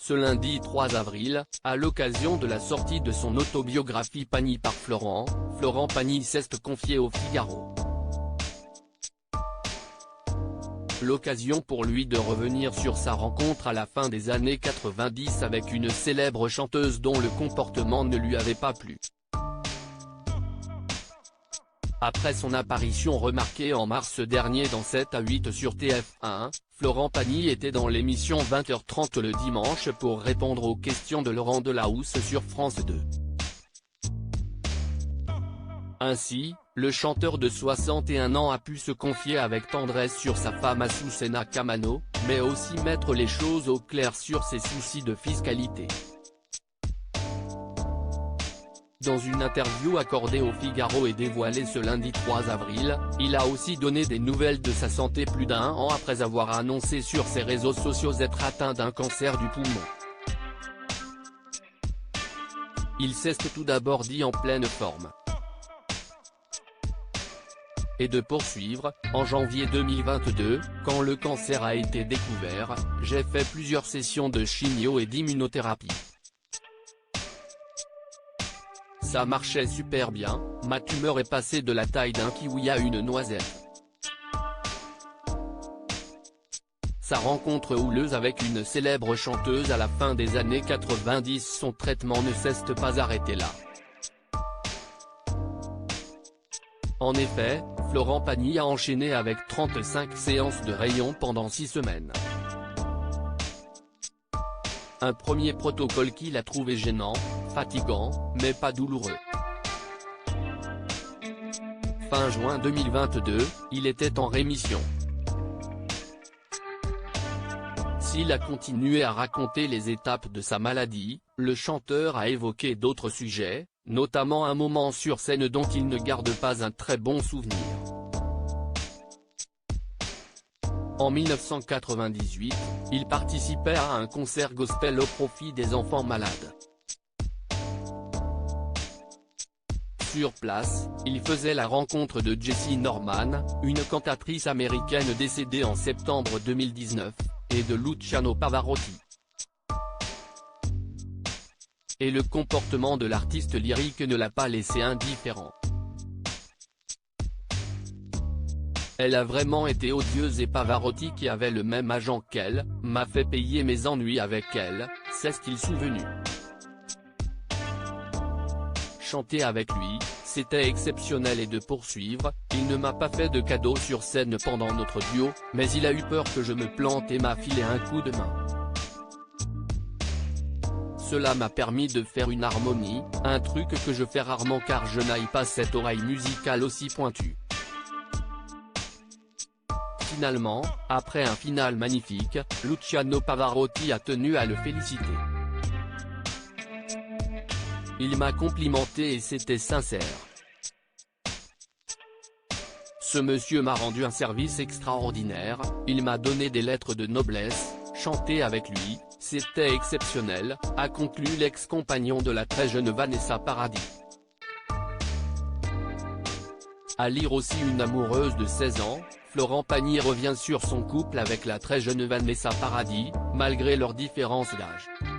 Ce lundi 3 avril, à l'occasion de la sortie de son autobiographie Pagny par Florent Pagny s'est confié au Figaro. L'occasion pour lui de revenir sur sa rencontre à la fin des années 90 avec une célèbre chanteuse dont le comportement ne lui avait pas plu. Après son apparition remarquée en mars dernier dans 7 à 8 sur TF1, Florent Pagny était dans l'émission 20h30 le dimanche pour répondre aux questions de Laurent Delahousse sur France 2. Ainsi, le chanteur de 61 ans a pu se confier avec tendresse sur sa femme Azucena Camano, mais aussi mettre les choses au clair sur ses soucis de fiscalité. Dans une interview accordée au Figaro et dévoilée ce lundi 3 avril, il a aussi donné des nouvelles de sa santé plus d'1 an après avoir annoncé sur ses réseaux sociaux être atteint d'un cancer du poumon. Il s'est tout d'abord dit en pleine forme. Et de poursuivre, en janvier 2022, quand le cancer a été découvert, j'ai fait plusieurs sessions de chimio et d'immunothérapie. Ça marchait super bien, ma tumeur est passée de la taille d'un kiwi à une noisette. Sa rencontre houleuse avec une célèbre chanteuse à la fin des années 90, son traitement ne s'est pas arrêté là. En effet, Florent Pagny a enchaîné avec 35 séances de rayons pendant 6 semaines. Un premier protocole qu'il a trouvé gênant, fatigant, mais pas douloureux. Fin juin 2022, il était en rémission. S'il a continué à raconter les étapes de sa maladie, le chanteur a évoqué d'autres sujets, notamment un moment sur scène dont il ne garde pas un très bon souvenir. En 1998, il participait à un concert gospel au profit des enfants malades. Sur place, il faisait la rencontre de Jessye Norman, une cantatrice américaine décédée en septembre 2019, et de Luciano Pavarotti. Et le comportement de l'artiste lyrique ne l'a pas laissé indifférent. Elle a vraiment été odieuse et Pavarotti, qui avait le même agent qu'elle, m'a fait payer mes ennuis avec elle, s'est-il souvenu. Chanter avec lui, c'était exceptionnel et de poursuivre, il ne m'a pas fait de cadeau sur scène pendant notre duo, mais il a eu peur que je me plante et m'a filé un coup de main. Cela m'a permis de faire une harmonie, un truc que je fais rarement car je n'aille pas cette oreille musicale aussi pointue. Finalement, après un final magnifique, Luciano Pavarotti a tenu à le féliciter. Il m'a complimenté et c'était sincère. Ce monsieur m'a rendu un service extraordinaire, il m'a donné des lettres de noblesse, chanter avec lui, c'était exceptionnel, a conclu l'ex-compagnon de la très jeune Vanessa Paradis. À lire aussi une amoureuse de 16 ans, Florent Pagny revient sur son couple avec la très jeune Vanessa Paradis, malgré leur différence d'âge.